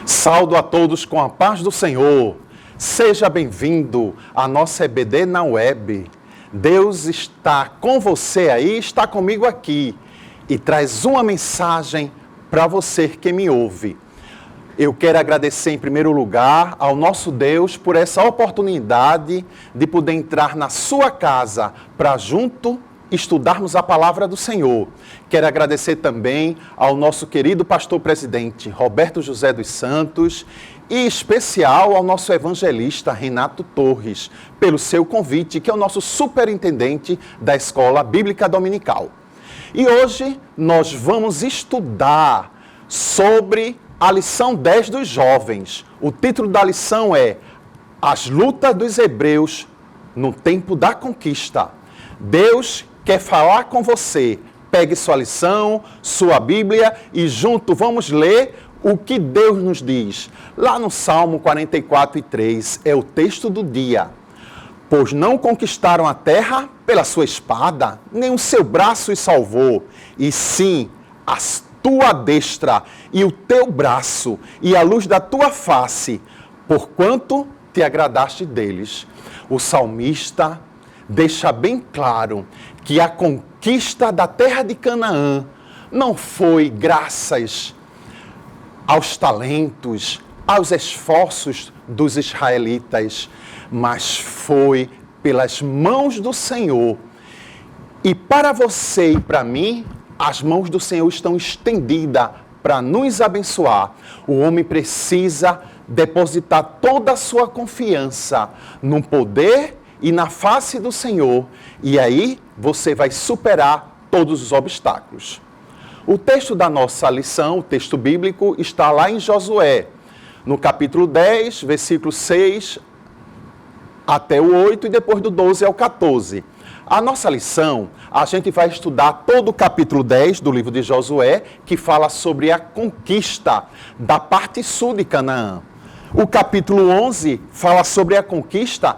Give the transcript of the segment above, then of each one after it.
Saúdo a todos com a paz do Senhor. Seja bem-vindo à nossa EBD na web. Deus está com você aí, está comigo aqui e traz uma mensagem para você que me ouve. Eu quero agradecer em primeiro lugar ao nosso Deus por essa oportunidade de poder entrar na sua casa para junto estudarmos a palavra do Senhor. Quero agradecer também ao nosso querido pastor presidente Roberto José dos Santos e em especial ao nosso evangelista Renato Torres pelo seu convite, que é o nosso superintendente da Escola Bíblica Dominical. E hoje nós vamos estudar sobre a lição 10 dos jovens. O título da lição é As lutas dos hebreus no tempo da conquista. Deus quer falar com você. Pegue sua lição, sua Bíblia e junto vamos ler o que Deus nos diz. Lá no Salmo 44:3 é o texto do dia. Pois não conquistaram a terra pela sua espada, nem o seu braço os salvou, e sim a tua destra e o teu braço e a luz da tua face, porquanto te agradaste deles. O salmista deixa bem claro que a conquista da terra de Canaã não foi graças aos talentos, aos esforços dos israelitas, mas foi pelas mãos do Senhor. E para você e para mim, as mãos do Senhor estão estendidas para nos abençoar. O homem precisa depositar toda a sua confiança no poder e na face do Senhor, e aí você vai superar todos os obstáculos. O texto da nossa lição, o texto bíblico, está lá em Josué, no capítulo 10, versículo 6 até o 8 e depois do 12 ao 14. A nossa lição, a gente vai estudar todo o capítulo 10 do livro de Josué, que fala sobre a conquista da parte sul de Canaã. O capítulo 11 fala sobre a conquista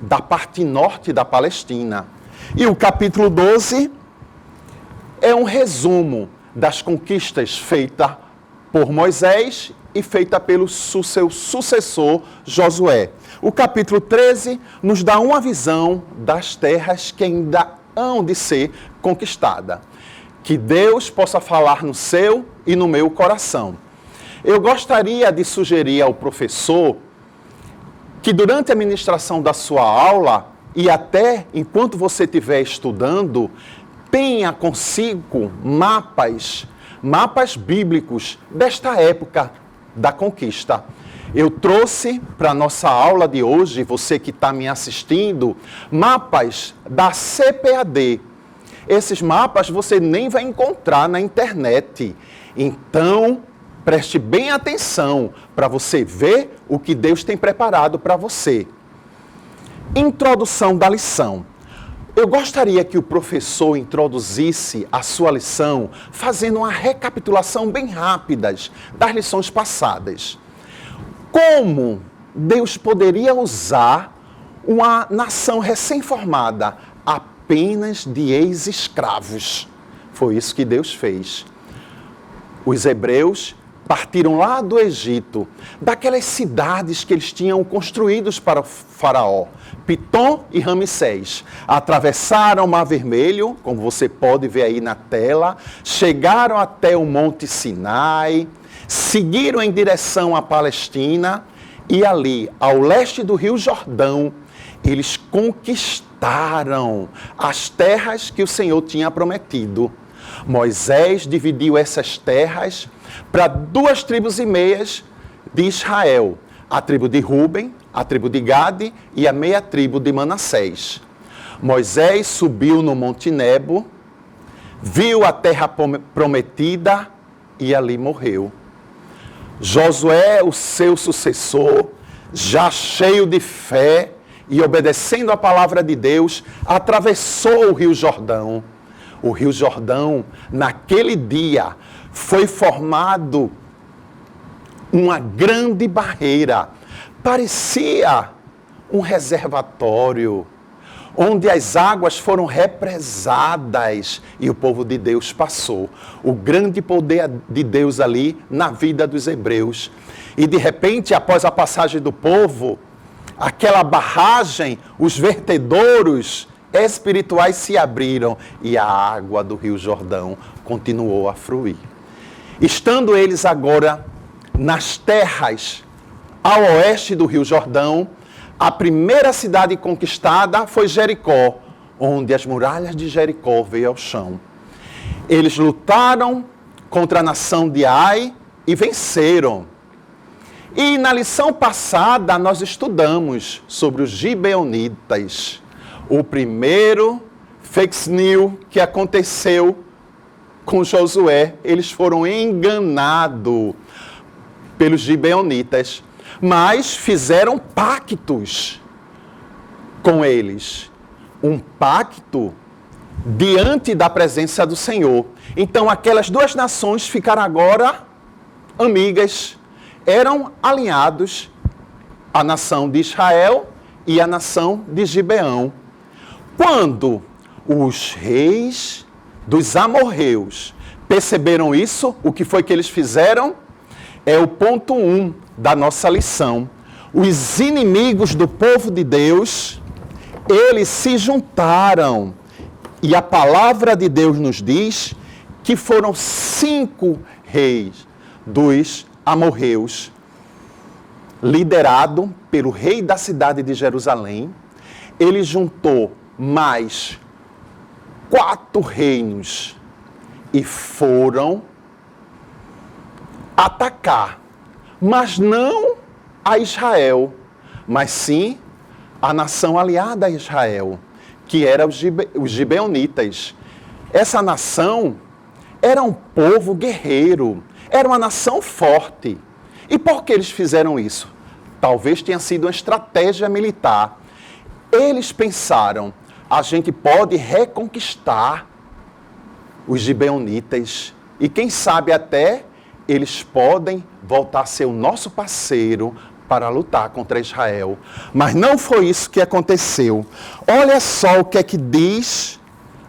da parte norte da Palestina. E o capítulo 12 é um resumo das conquistas feitas por Moisés e feita pelo seu sucessor Josué. O capítulo 13 nos dá uma visão das terras que ainda hão de ser conquistadas. Que Deus possa falar no seu e no meu coração. Eu gostaria de sugerir ao professor que durante a ministração da sua aula e até enquanto você estiver estudando, tenha consigo mapas bíblicos desta época da conquista. Eu trouxe para a nossa aula de hoje, você que está me assistindo, mapas da CPAD. Esses mapas você nem vai encontrar na internet. Então, preste bem atenção para você ver o que Deus tem preparado para você. Introdução da lição. Eu gostaria que o professor introduzisse a sua lição fazendo uma recapitulação bem rápida das lições passadas. Como Deus poderia usar uma nação recém-formada apenas de ex-escravos? Foi isso que Deus fez. Os hebreus partiram lá do Egito, daquelas cidades que eles tinham construídos para o faraó, Pitom e Ramsés. Atravessaram o Mar Vermelho, como você pode ver aí na tela, chegaram até o Monte Sinai, seguiram em direção à Palestina e ali, ao leste do Rio Jordão, eles conquistaram as terras que o Senhor tinha prometido. Moisés dividiu essas terras para 2,5 tribos de Israel, a tribo de Ruben, a tribo de Gade e a meia tribo de Manassés. Moisés subiu no Monte Nebo, viu a terra prometida e ali morreu. Josué, o seu sucessor, já cheio de fé e obedecendo a palavra de Deus, atravessou o Rio Jordão. O Rio Jordão, naquele dia, foi formado uma grande barreira. Parecia um reservatório, onde as águas foram represadas e o povo de Deus passou. O grande poder de Deus ali na vida dos hebreus. E de repente, após a passagem do povo, aquela barragem, os vertedouros espirituais se abriram e a água do Rio Jordão continuou a fluir. Estando eles agora nas terras ao oeste do Rio Jordão, a primeira cidade conquistada foi Jericó, onde as muralhas de Jericó veio ao chão. Eles lutaram contra a nação de Ai e venceram. E na lição passada nós estudamos sobre os gibeonitas. O primeiro fake news que aconteceu com Josué, eles foram enganados pelos gibeonitas, mas fizeram pactos com eles. Um pacto diante da presença do Senhor. Então aquelas duas nações ficaram agora amigas, eram alinhados, a nação de Israel e a nação de Gibeão. Quando os reis dos amorreus perceberam isso, o que foi que eles fizeram? É o ponto 1 da nossa lição. Os inimigos do povo de Deus, eles se juntaram. E a palavra de Deus nos diz que foram 5 reis dos amorreus, liderado pelo rei da cidade de Jerusalém. Ele juntou mais 4 reinos e foram atacar, mas não a Israel, mas sim a nação aliada a Israel, que era os gibeonitas. Essa nação era um povo guerreiro, era uma nação forte. E por que eles fizeram isso? Talvez tenha sido uma estratégia militar. Eles pensaram, a gente pode reconquistar os gibeonitas e quem sabe até eles podem voltar a ser o nosso parceiro para lutar contra Israel. Mas não foi isso que aconteceu. Olha só o que é que diz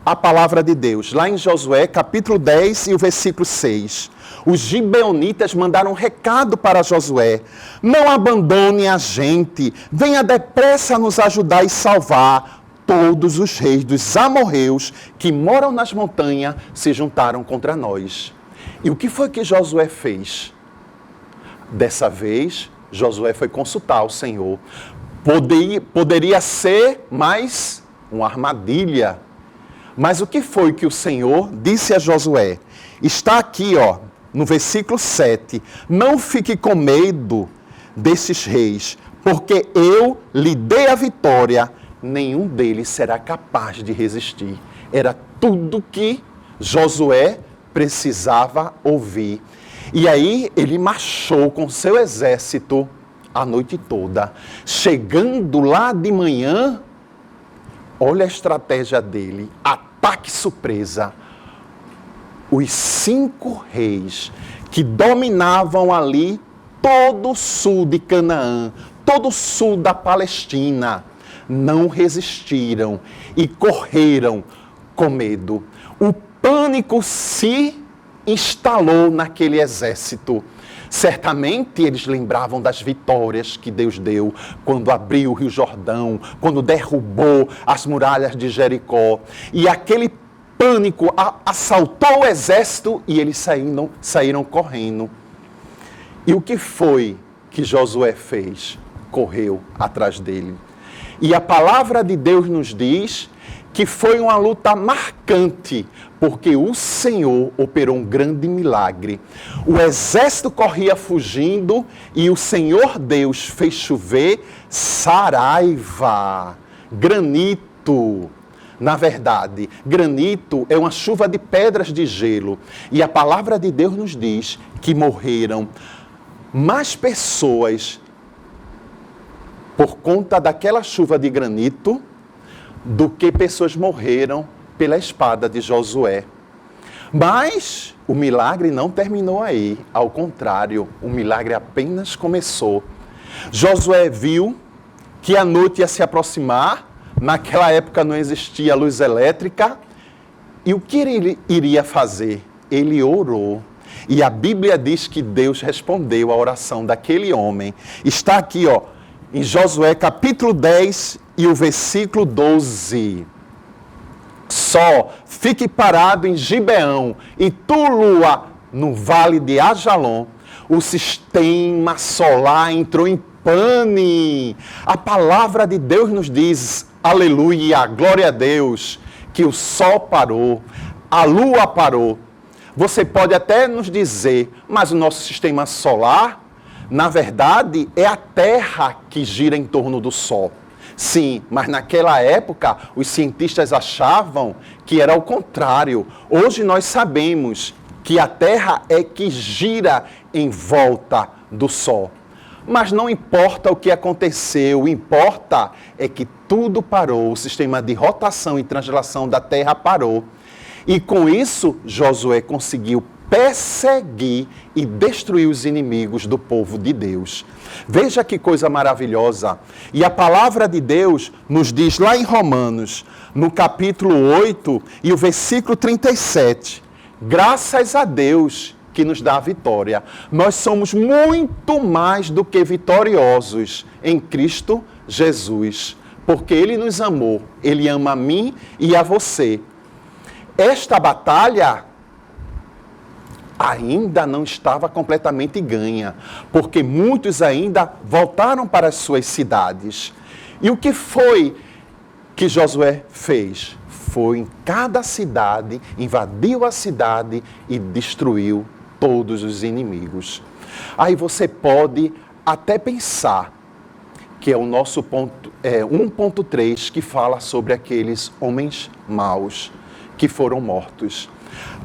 a palavra de Deus, lá em Josué, capítulo 10 e o versículo 6. Os gibeonitas mandaram um recado para Josué: não abandone a gente, venha depressa nos ajudar e salvar. Todos os reis dos amorreus que moram nas montanhas se juntaram contra nós. E o que foi que Josué fez? Dessa vez, Josué foi consultar o Senhor. Poderia ser mais uma armadilha. Mas o que foi que o Senhor disse a Josué? Está aqui, no versículo 7. Não fique com medo desses reis, porque eu lhe dei a vitória. Nenhum deles será capaz de resistir. Era tudo que Josué precisava ouvir. E aí ele marchou com seu exército a noite toda. Chegando lá de manhã, olha a estratégia dele, ataque surpresa. Os 5 reis que dominavam ali todo o sul de Canaã, todo o sul da Palestina, não resistiram e correram com medo. O pânico se instalou naquele exército. Certamente eles lembravam das vitórias que Deus deu quando abriu o Rio Jordão, quando derrubou as muralhas de Jericó. E aquele pânico assaltou o exército e eles saíram correndo. E o que foi que Josué fez? Correu atrás dele. E a palavra de Deus nos diz que foi uma luta marcante, porque o Senhor operou um grande milagre. O exército corria fugindo e o Senhor Deus fez chover saraiva, granito. Na verdade, granito é uma chuva de pedras de gelo. E a palavra de Deus nos diz que morreram mais pessoas por conta daquela chuva de granito do que pessoas morreram pela espada de Josué. Mas o milagre não terminou aí. Ao contrário, o milagre apenas começou. Josué viu que a noite ia se aproximar, Naquela época não existia luz elétrica. E o que ele iria fazer? Ele orou. E a Bíblia diz que Deus respondeu à oração daquele homem. Está aqui, em Josué capítulo 10 e o versículo 12. Só fique parado em Gibeão e tu, lua, no vale de Ajalon. O sistema solar entrou em pane. A palavra de Deus nos diz, aleluia, glória a Deus, que o sol parou, a lua parou. Você pode até nos dizer, mas o nosso sistema solar, na verdade, é a Terra que gira em torno do Sol. Sim, mas naquela época os cientistas achavam que era o contrário. Hoje nós sabemos que a Terra é que gira em volta do Sol. Mas não importa o que aconteceu, o importa é que tudo parou, o sistema de rotação e translação da Terra parou. E com isso, Josué conseguiu perseguir e destruir os inimigos do povo de Deus. Veja que coisa maravilhosa. E a palavra de Deus nos diz lá em Romanos, no capítulo 8 e o versículo 37, graças a Deus que nos dá a vitória. Nós somos muito mais do que vitoriosos em Cristo Jesus, porque Ele nos amou, Ele ama a mim e a você. Esta batalha ainda não estava completamente ganha, porque muitos ainda voltaram para as suas cidades. E o que foi que Josué fez? Foi em cada cidade, invadiu a cidade e destruiu todos os inimigos. Aí você pode até pensar que é o nosso ponto, 1.3, que fala sobre aqueles homens maus que foram mortos.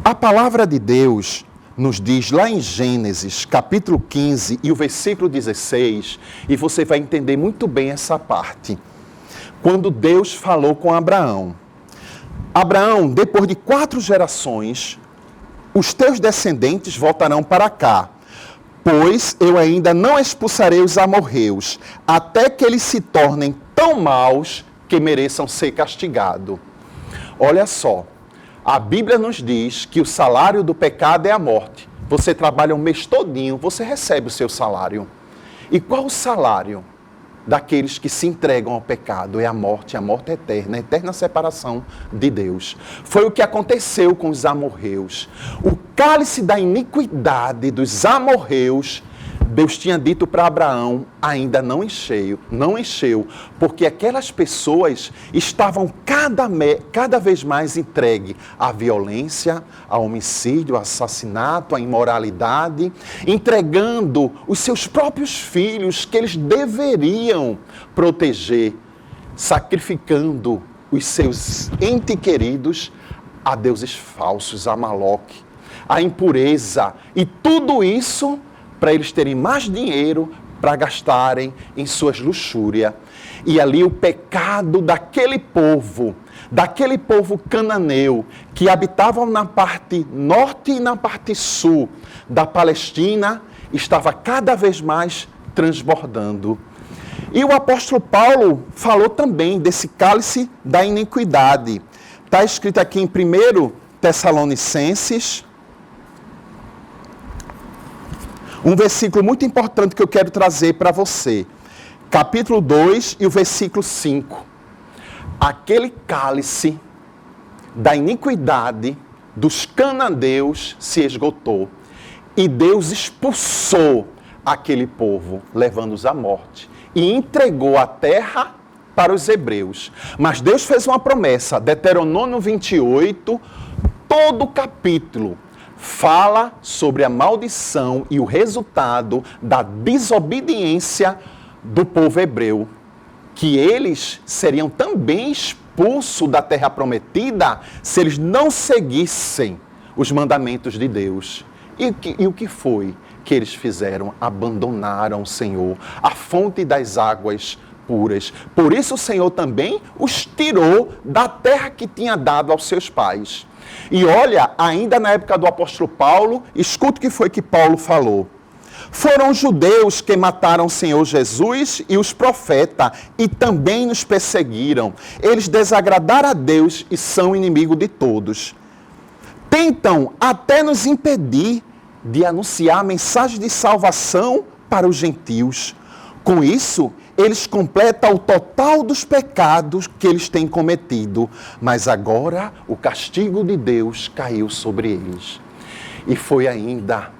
A palavra de Deus nos diz lá em Gênesis, capítulo 15 e o versículo 16, e você vai entender muito bem essa parte. Quando Deus falou com Abraão, Abraão, depois de 4 gerações, os teus descendentes voltarão para cá, pois eu ainda não expulsarei os amorreus, até que eles se tornem tão maus que mereçam ser castigados. Olha só, a Bíblia nos diz que o salário do pecado é a morte. Você trabalha um mês todinho, você recebe o seu salário. E qual o salário daqueles que se entregam ao pecado? É a morte eterna, a eterna separação de Deus. Foi o que aconteceu com os amorreus. O cálice da iniquidade dos amorreus, Deus tinha dito para Abraão, ainda não encheu, porque aquelas pessoas estavam cada vez mais entregues à violência, ao homicídio, ao assassinato, à imoralidade, entregando os seus próprios filhos que eles deveriam proteger, sacrificando os seus entes queridos a deuses falsos, a Moloque, a impureza, e tudo isso para eles terem mais dinheiro para gastarem em suas luxúrias. E ali o pecado daquele povo cananeu, que habitavam na parte norte e na parte sul da Palestina, estava cada vez mais transbordando. E o apóstolo Paulo falou também desse cálice da iniquidade. Está escrito aqui em 1 Tessalonicenses, um versículo muito importante que eu quero trazer para você. Capítulo 2 e o versículo 5. Aquele cálice da iniquidade dos cananeus se esgotou. E Deus expulsou aquele povo, levando-os à morte. E entregou a terra para os hebreus. Mas Deus fez uma promessa. Deuteronômio 28, todo o capítulo fala sobre a maldição e o resultado da desobediência do povo hebreu, que eles seriam também expulsos da terra prometida se eles não seguissem os mandamentos de Deus. E o que foi que eles fizeram? Abandonaram o Senhor, a fonte das águas puras. Por isso o Senhor também os tirou da terra que tinha dado aos seus pais. E olha, ainda na época do apóstolo Paulo, escuta o que foi que Paulo falou. Foram os judeus que mataram o Senhor Jesus e os profetas e também nos perseguiram. Eles desagradaram a Deus e são inimigos de todos. Tentam até nos impedir de anunciar a mensagem de salvação para os gentios. Com isso, eles completam o total dos pecados que eles têm cometido. Mas agora o castigo de Deus caiu sobre eles. E foi ainda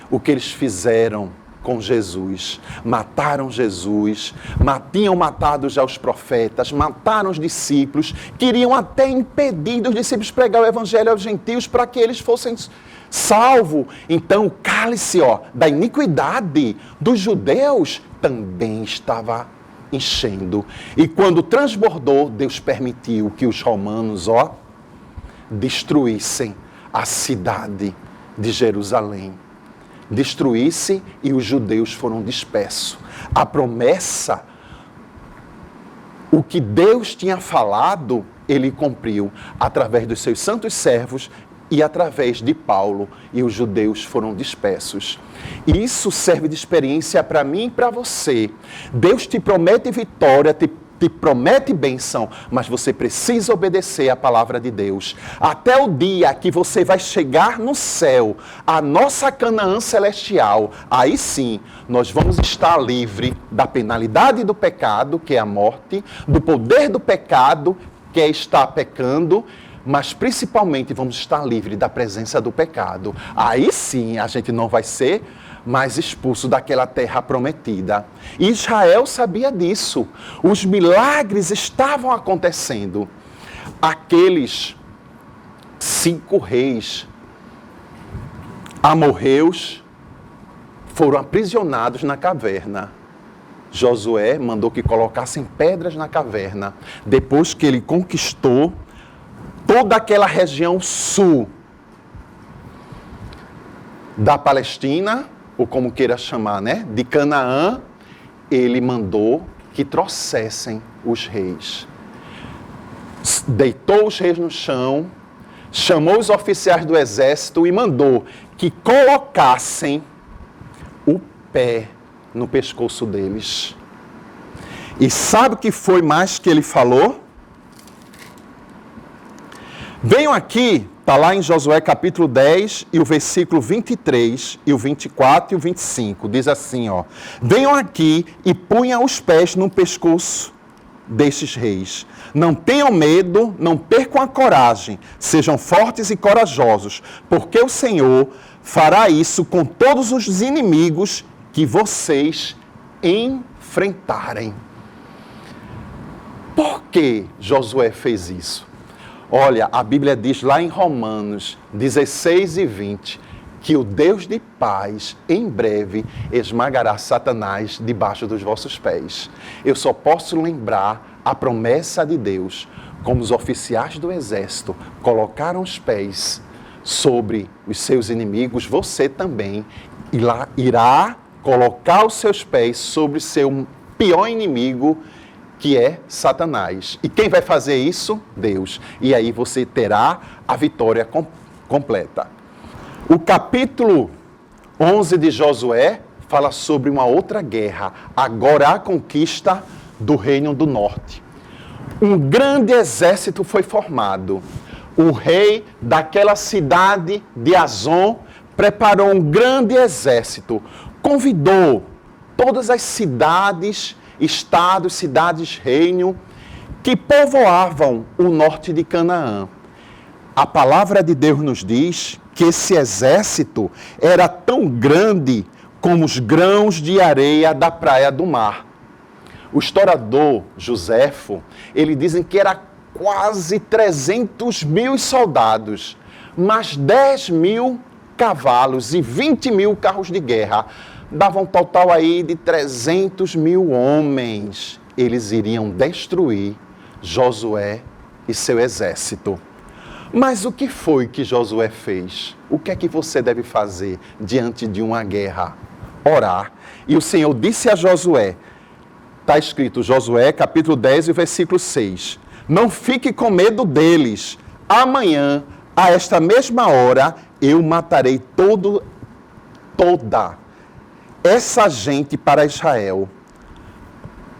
o que eles fizeram com Jesus. Mataram Jesus, tinham matado já os profetas, mataram os discípulos, queriam até impedir dos discípulos pregar o evangelho aos gentios para que eles fossem salvos. Então o cálice da iniquidade dos judeus também estava enchendo. E quando transbordou, Deus permitiu que os romanos destruíssem a cidade de Jerusalém. Destruísse e os judeus foram dispersos. A promessa, o que Deus tinha falado, ele cumpriu através dos seus santos servos e através de Paulo, e os judeus foram dispersos. E isso serve de experiência para mim e para você. Deus te promete vitória, te promete bênção, mas você precisa obedecer à palavra de Deus. Até o dia que você vai chegar no céu, a nossa Canaã celestial, aí sim, nós vamos estar livres da penalidade do pecado, que é a morte, do poder do pecado, que é estar pecando, mas principalmente vamos estar livres da presença do pecado. Aí sim, a gente não vai ser mais expulso daquela terra prometida. E Israel sabia disso. Os milagres estavam acontecendo. Aqueles 5 reis amorreus foram aprisionados na caverna. Josué mandou que colocassem pedras na caverna. Depois que ele conquistou toda aquela região sul da Palestina, ou como queira chamar, de Canaã, ele mandou que trouxessem os reis. Deitou os reis no chão, chamou os oficiais do exército e mandou que colocassem o pé no pescoço deles. E sabe o que foi mais que ele falou? Venham aqui, está lá em Josué capítulo 10 e o versículo 23 e o 24 e o 25, diz assim, venham aqui e punham os pés no pescoço destes reis. Não tenham medo, não percam a coragem, sejam fortes e corajosos, porque o Senhor fará isso com todos os inimigos que vocês enfrentarem. Por que Josué fez isso? Olha, a Bíblia diz lá em Romanos 16 e 20, que o Deus de paz, em breve, esmagará Satanás debaixo dos vossos pés. Eu só posso lembrar a promessa de Deus, como os oficiais do exército colocaram os pés sobre os seus inimigos, você também irá colocar os seus pés sobre o seu pior inimigo, que é Satanás. E quem vai fazer isso? Deus. E aí você terá a vitória completa. O capítulo 11 de Josué fala sobre uma outra guerra. Agora a conquista do Reino do Norte. Um grande exército foi formado. O rei daquela cidade de Azon preparou um grande exército. Convidou todas as cidades, estados, cidades, reino, que povoavam o norte de Canaã. A palavra de Deus nos diz que esse exército era tão grande como os grãos de areia da praia do mar. O historiador Joséfo, ele dizem que era quase 300 mil soldados, mais 10 mil cavalos e 20 mil carros de guerra. Dava um total aí de 300 mil homens. Eles iriam destruir Josué e seu exército. Mas o que foi que Josué fez? O que é que você deve fazer diante de uma guerra? Orar. E o Senhor disse a Josué, está escrito Josué capítulo 10 e versículo 6, não fique com medo deles, amanhã, a esta mesma hora, eu matarei toda essa gente para Israel,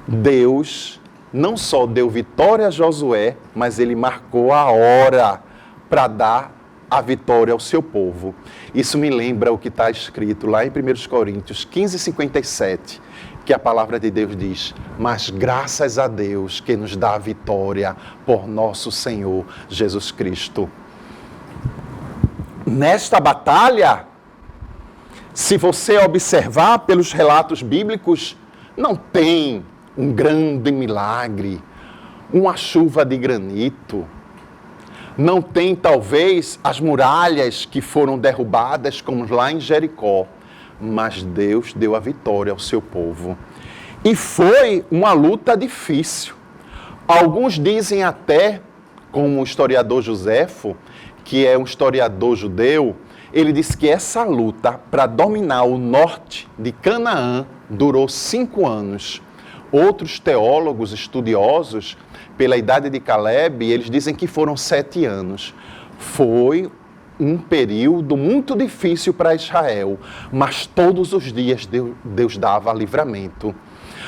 Deus não só deu vitória a Josué, mas ele marcou a hora para dar a vitória ao seu povo. Isso me lembra o que está escrito lá em 1 Coríntios 15:57, que a palavra de Deus diz: mas graças a Deus que nos dá a vitória por nosso Senhor Jesus Cristo. Nesta batalha, se você observar pelos relatos bíblicos, não tem um grande milagre, uma chuva de granito, não tem talvez as muralhas que foram derrubadas como lá em Jericó, mas Deus deu a vitória ao seu povo. E foi uma luta difícil. Alguns dizem até, como o historiador Joséfo, que é um historiador judeu, ele diz que essa luta para dominar o norte de Canaã durou 5 anos. Outros teólogos estudiosos, pela idade de Caleb, eles dizem que foram 7 anos. Foi um período muito difícil para Israel, mas todos os dias Deus dava livramento.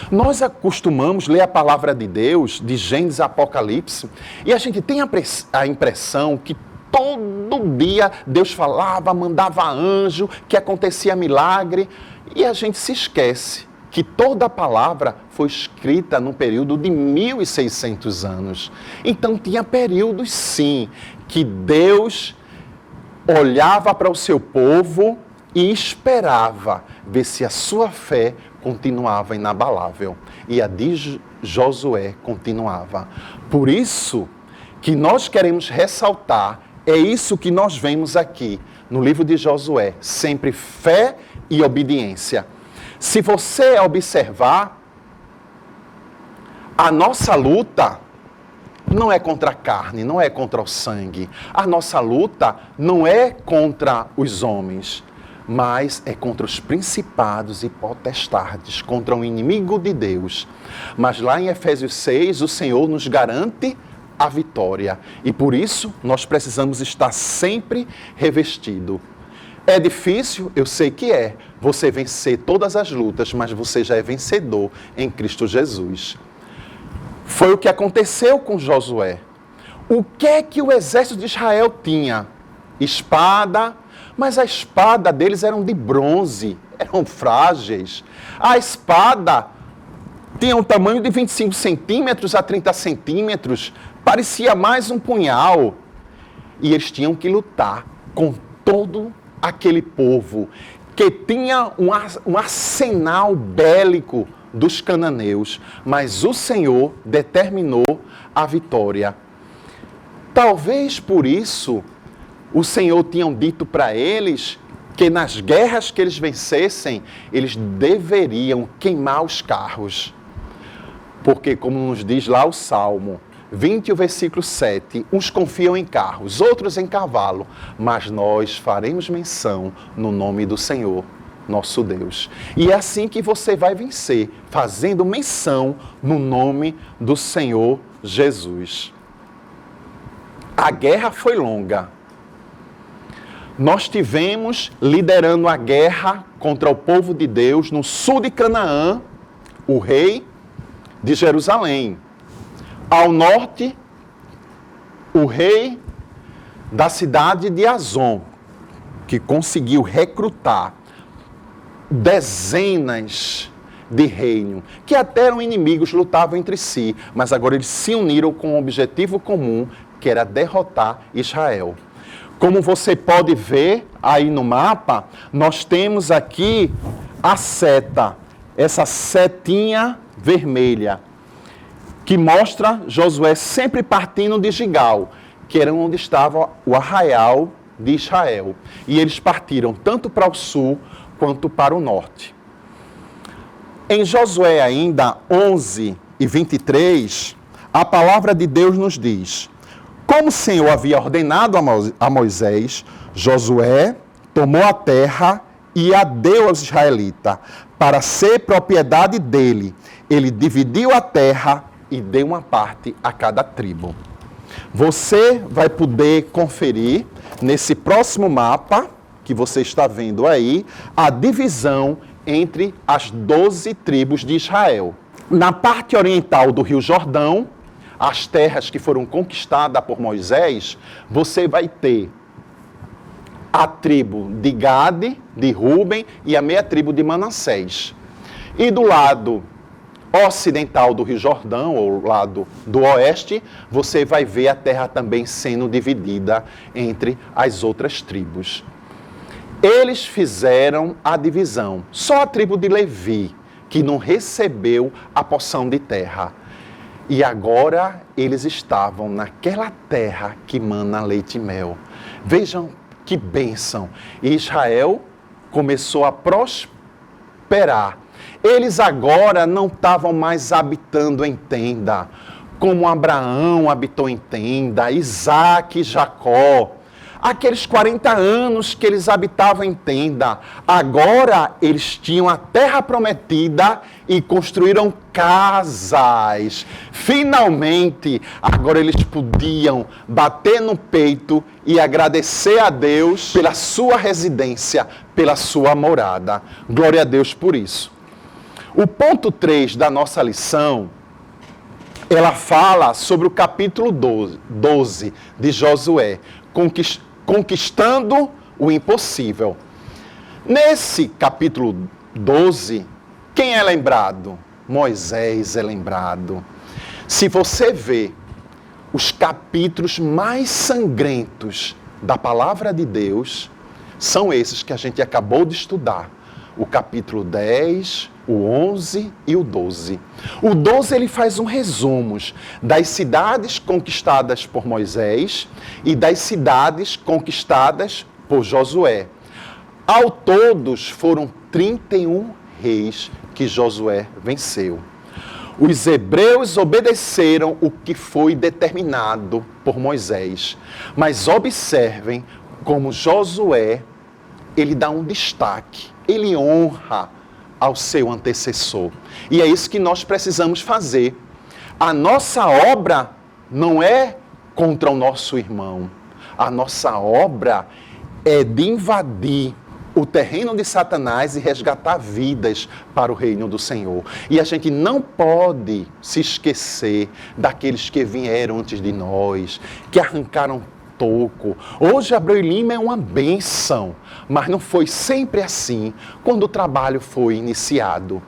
Nós acostumamos ler a palavra de Deus, de Gênesis a Apocalipse, e a gente tem a impressão que todo dia Deus falava, mandava anjo, que acontecia milagre, e a gente se esquece que toda a palavra foi escrita num período de 1.600 anos. Então tinha períodos, sim, que Deus olhava para o seu povo e esperava ver se a sua fé continuava inabalável. E a de Josué continuava. Por isso que nós queremos ressaltar, é isso que nós vemos aqui no livro de Josué, sempre fé e obediência. Se você observar, a nossa luta não é contra a carne, não é contra o sangue. A nossa luta não é contra os homens, mas é contra os principados e potestades, contra o inimigo de Deus. Mas lá em Efésios 6, o Senhor nos garante a vitória. E por isso, nós precisamos estar sempre revestido. É difícil? Eu sei que é. Você vencer todas as lutas, mas você já é vencedor em Cristo Jesus. Foi o que aconteceu com Josué. O que é que o exército de Israel tinha? Espada, mas a espada deles eram de bronze, eram frágeis. A espada tinha um tamanho de 25 centímetros a 30 centímetros, parecia mais um punhal. E eles tinham que lutar com todo aquele povo que tinha um arsenal bélico dos cananeus, mas o Senhor determinou a vitória. Talvez por isso o Senhor tinha dito para eles que nas guerras que eles vencessem, eles deveriam queimar os carros. Porque, como nos diz lá o Salmo 20, o versículo 7, uns confiam em carros, outros em cavalo, mas nós faremos menção no nome do Senhor, nosso Deus. E é assim que você vai vencer, fazendo menção no nome do Senhor Jesus. A guerra foi longa. Nós tivemos, liderando a guerra contra o povo de Deus, no sul de Canaã, o rei de Jerusalém. Ao norte, o rei da cidade de Azon, que conseguiu recrutar dezenas de reinos, que até eram inimigos, lutavam entre si, mas agora eles se uniram com um objetivo comum, que era derrotar Israel. Como você pode ver aí no mapa, nós temos aqui a seta, essa setinha vermelha, que mostra Josué sempre partindo de Gigal, que era onde estava o arraial de Israel. E eles partiram tanto para o sul quanto para o norte. Em Josué ainda 11 e 23, a palavra de Deus nos diz: como o Senhor havia ordenado a Moisés, Josué tomou a terra e a deu aos israelitas, para ser propriedade dele. Ele dividiu a terra e deu uma parte a cada tribo. Você vai poder conferir nesse próximo mapa, que você está vendo aí, a divisão entre as 12 tribos de Israel. Na parte oriental do Rio Jordão, as terras que foram conquistadas por Moisés, você vai ter a tribo de Gade, de Ruben e a meia tribo de Manassés. E do lado ocidental do Rio Jordão, ou lado do oeste, você vai ver a terra também sendo dividida entre as outras tribos. Eles fizeram a divisão. Só a tribo de Levi, que não recebeu a porção de terra. E agora eles estavam naquela terra que mana leite e mel. Vejam que bênção! Israel começou a prosperar. Eles agora não estavam mais habitando em tenda, como Abraão habitou em tenda, Isaac e Jacó. Aqueles 40 anos que eles habitavam em tenda, agora eles tinham a terra prometida e construíram casas. Finalmente, agora eles podiam bater no peito e agradecer a Deus pela sua residência, pela sua morada. Glória a Deus por isso. O ponto 3 da nossa lição, ela fala sobre o capítulo 12 de Josué, conquistando o impossível. Nesse capítulo 12, quem é lembrado? Moisés é lembrado. Se você vê os capítulos mais sangrentos da palavra de Deus, são esses que a gente acabou de estudar. O capítulo 10, o 11 e o 12. O 12 ele faz um resumo das cidades conquistadas por Moisés e das cidades conquistadas por Josué. Ao todos foram 31 reis que Josué venceu. Os hebreus obedeceram o que foi determinado por Moisés. Mas observem como Josué, ele dá um destaque, ele honra ao seu antecessor. E é isso que nós precisamos fazer. A nossa obra não é contra o nosso irmão. A nossa obra é de invadir o terreno de Satanás e resgatar vidas para o reino do Senhor. E a gente não pode se esquecer daqueles que vieram antes de nós, que arrancaram toco. Hoje Abreu e Lima é uma bênção, mas não foi sempre assim quando o trabalho foi iniciado.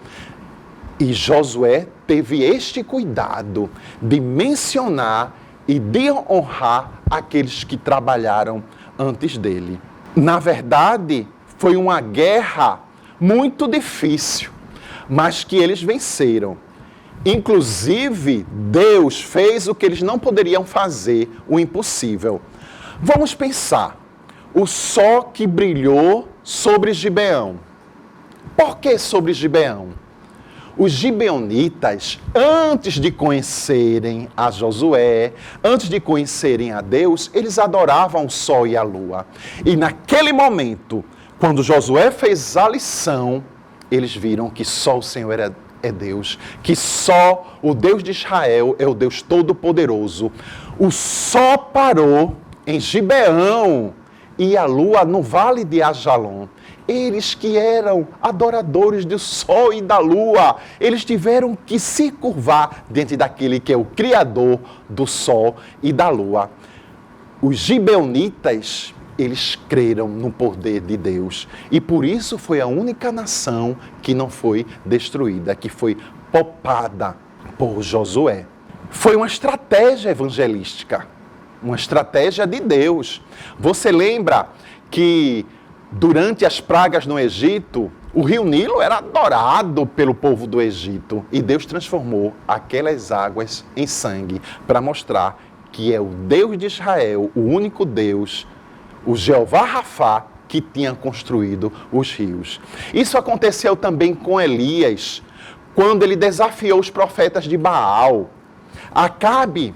E Josué teve este cuidado de mencionar e de honrar aqueles que trabalharam antes dele. Na verdade, foi uma guerra muito difícil, mas que eles venceram. Inclusive, Deus fez o que eles não poderiam fazer, o impossível. Vamos pensar, o sol que brilhou sobre Gibeão. Por que sobre Gibeão? Os gibeonitas, antes de conhecerem a Josué, antes de conhecerem a Deus, eles adoravam o sol e a lua. E naquele momento, quando Josué fez a lição, eles viram que só o Senhor é Deus, que só o Deus de Israel é o Deus Todo-Poderoso. O sol parou em Gibeão e a lua no vale de Ajalon. Eles que eram adoradores do sol e da lua, eles tiveram que se curvar diante daquele que é o Criador do sol e da lua. Os gibeonitas, eles creram no poder de Deus. E por isso foi a única nação que não foi destruída, que foi poupada por Josué. Foi uma estratégia evangelística, uma estratégia de Deus. Você lembra que durante as pragas no Egito, o rio Nilo era adorado pelo povo do Egito. E Deus transformou aquelas águas em sangue para mostrar que é o Deus de Israel, o único Deus, o Jeová Rafá, que tinha construído os rios. Isso aconteceu também com Elias, quando ele desafiou os profetas de Baal. Acabe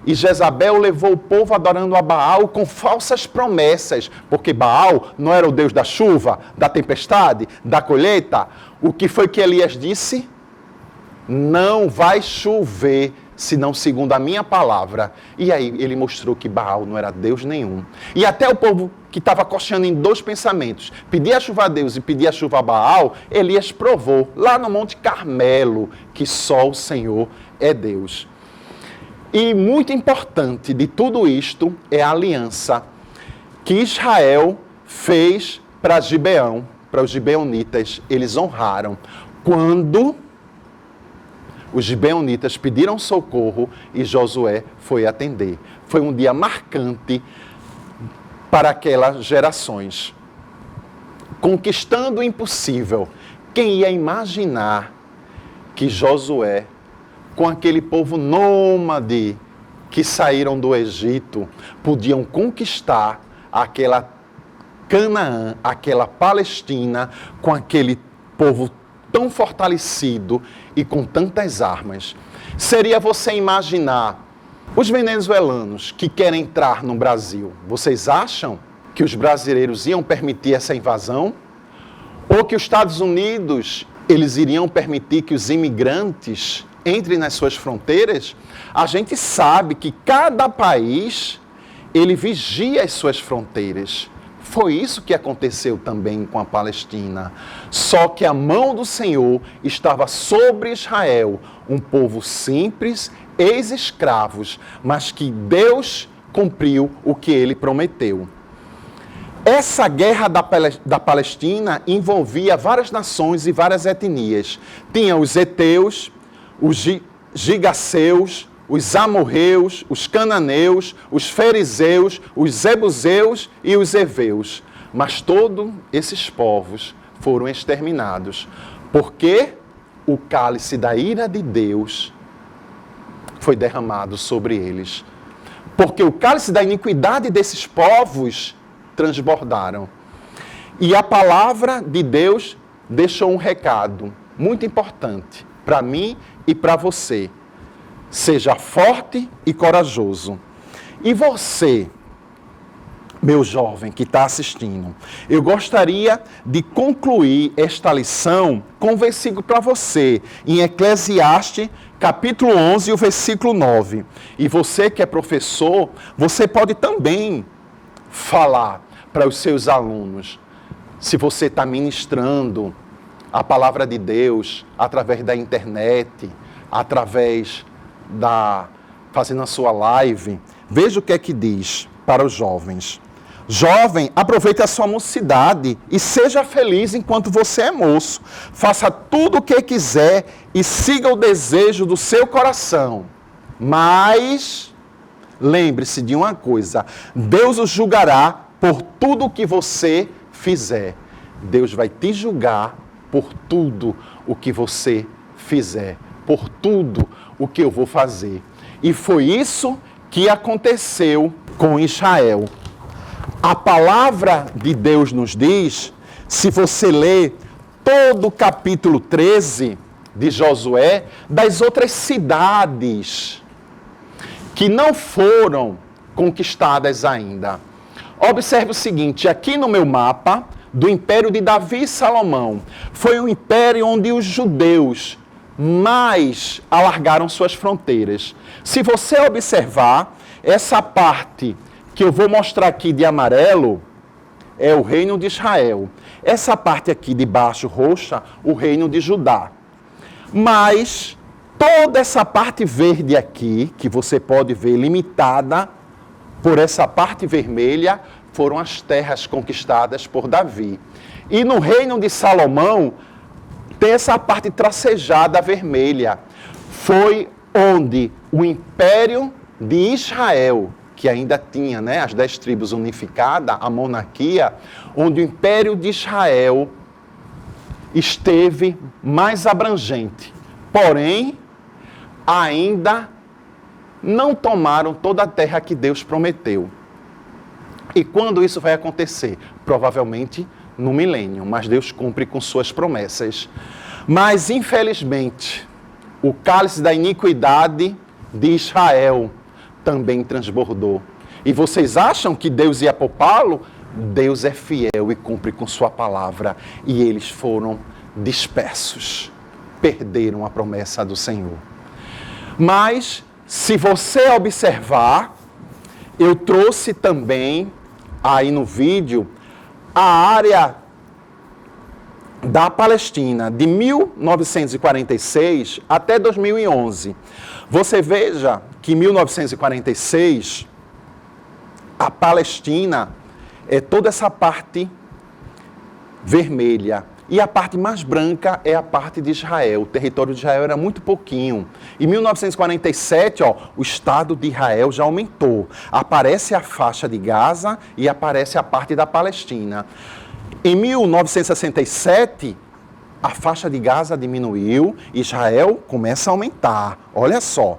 e Jezabel levou o povo adorando a Baal com falsas promessas, porque Baal não era o Deus da chuva, da tempestade, da colheita. O que foi que Elias disse? Não vai chover senão segundo a minha palavra. E aí ele mostrou que Baal não era Deus nenhum. E até o povo que estava cocheando em dois pensamentos, pedir a chuva a Deus e pedir a chuva a Baal, Elias provou lá no Monte Carmelo que só o Senhor é Deus. E muito importante de tudo isto é a aliança que Israel fez para Gibeão, para os gibeonitas. Eles honraram quando os gibeonitas pediram socorro e Josué foi atender. Foi um dia marcante para aquelas gerações. Conquistando o impossível. Quem ia imaginar que Josué, com aquele povo nômade que saíram do Egito, podiam conquistar aquela Canaã, aquela Palestina, com aquele povo tão fortalecido e com tantas armas. Seria você imaginar os venezuelanos que querem entrar no Brasil. Vocês acham que os brasileiros iam permitir essa invasão? Ou que os Estados Unidos, eles iriam permitir que os imigrantes entrem nas suas fronteiras? A gente sabe que cada país, ele vigia as suas fronteiras. Foi isso que aconteceu também com a Palestina. Só que a mão do Senhor estava sobre Israel, um povo simples, ex-escravos, mas que Deus cumpriu o que ele prometeu. Essa guerra da Palestina envolvia várias nações e várias etnias. Tinha os heteus, os gigaseus, os amorreus, os cananeus, os fariseus, os jebuseus e os heveus. Mas todos esses povos foram exterminados, porque o cálice da ira de Deus foi derramado sobre eles. Porque o cálice da iniquidade desses povos transbordaram. E a palavra de Deus deixou um recado muito importante para mim e para você. Seja forte e corajoso. E você, meu jovem que está assistindo, eu gostaria de concluir esta lição com um versículo para você, em Eclesiastes, capítulo 11, o versículo 9. E você que é professor, você pode também falar para os seus alunos. Se você está ministrando a palavra de Deus através da internet, através fazendo a sua live, veja o que é que diz para os jovens. Jovem, aproveite a sua mocidade e seja feliz enquanto você é moço. Faça tudo o que quiser e siga o desejo do seu coração. Mas lembre-se de uma coisa: Deus o julgará por tudo o que você fizer. Deus vai te julgar por tudo o que você fizer, por tudo o que eu vou fazer. E foi isso que aconteceu com Israel. A palavra de Deus nos diz, se você ler todo o capítulo 13 de Josué, das outras cidades que não foram conquistadas ainda. Observe o seguinte, aqui no meu mapa do Império de Davi e Salomão, foi um império onde os judeus mais alargaram suas fronteiras. Se você observar, essa parte que eu vou mostrar aqui de amarelo é o reino de Israel. Essa parte aqui de baixo, roxa, o reino de Judá. Mas toda essa parte verde aqui, que você pode ver limitada por essa parte vermelha, foram as terras conquistadas por Davi. E no reino de Salomão, tem essa parte tracejada vermelha. Foi onde o império de Israel, que ainda tinha, as 10 tribos unificadas, a monarquia, onde o império de Israel esteve mais abrangente. Porém, ainda não tomaram toda a terra que Deus prometeu. E quando isso vai acontecer? Provavelmente no milênio, mas Deus cumpre com suas promessas. Mas, infelizmente, o cálice da iniquidade de Israel também transbordou. E vocês acham que Deus ia poupá-lo? Deus é fiel e cumpre com sua palavra. E eles foram dispersos. Perderam a promessa do Senhor. Mas Se você observar, eu trouxe também aí no vídeo a área da Palestina de 1946 até 2011. Você veja que em 1946 a Palestina é toda essa parte vermelha. E a parte mais branca é a parte de Israel. O território de Israel era muito pouquinho. Em 1947, o Estado de Israel já aumentou. Aparece a faixa de Gaza e aparece a parte da Palestina. Em 1967, a faixa de Gaza diminuiu, Israel começa a aumentar. Olha só,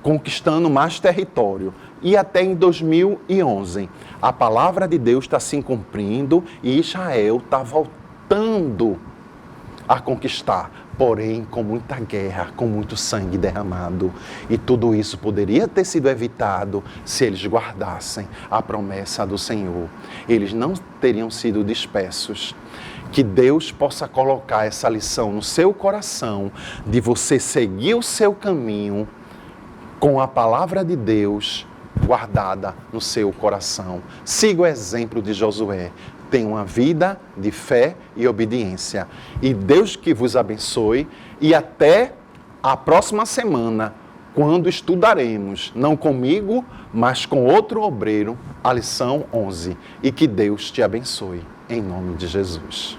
conquistando mais território. E até em 2011, a palavra de Deus está se cumprindo e Israel está voltando a conquistar, porém com muita guerra, com muito sangue derramado. E tudo isso poderia ter sido evitado se eles guardassem a promessa do Senhor. Eles não teriam sido dispersos. Que Deus possa colocar essa lição no seu coração, de você seguir o seu caminho com a palavra de Deus guardada no seu coração. Siga o exemplo de Josué. Tenha uma vida de fé e obediência. E Deus que vos abençoe. E até a próxima semana, quando estudaremos, não comigo, mas com outro obreiro, a lição 11. E que Deus te abençoe, em nome de Jesus.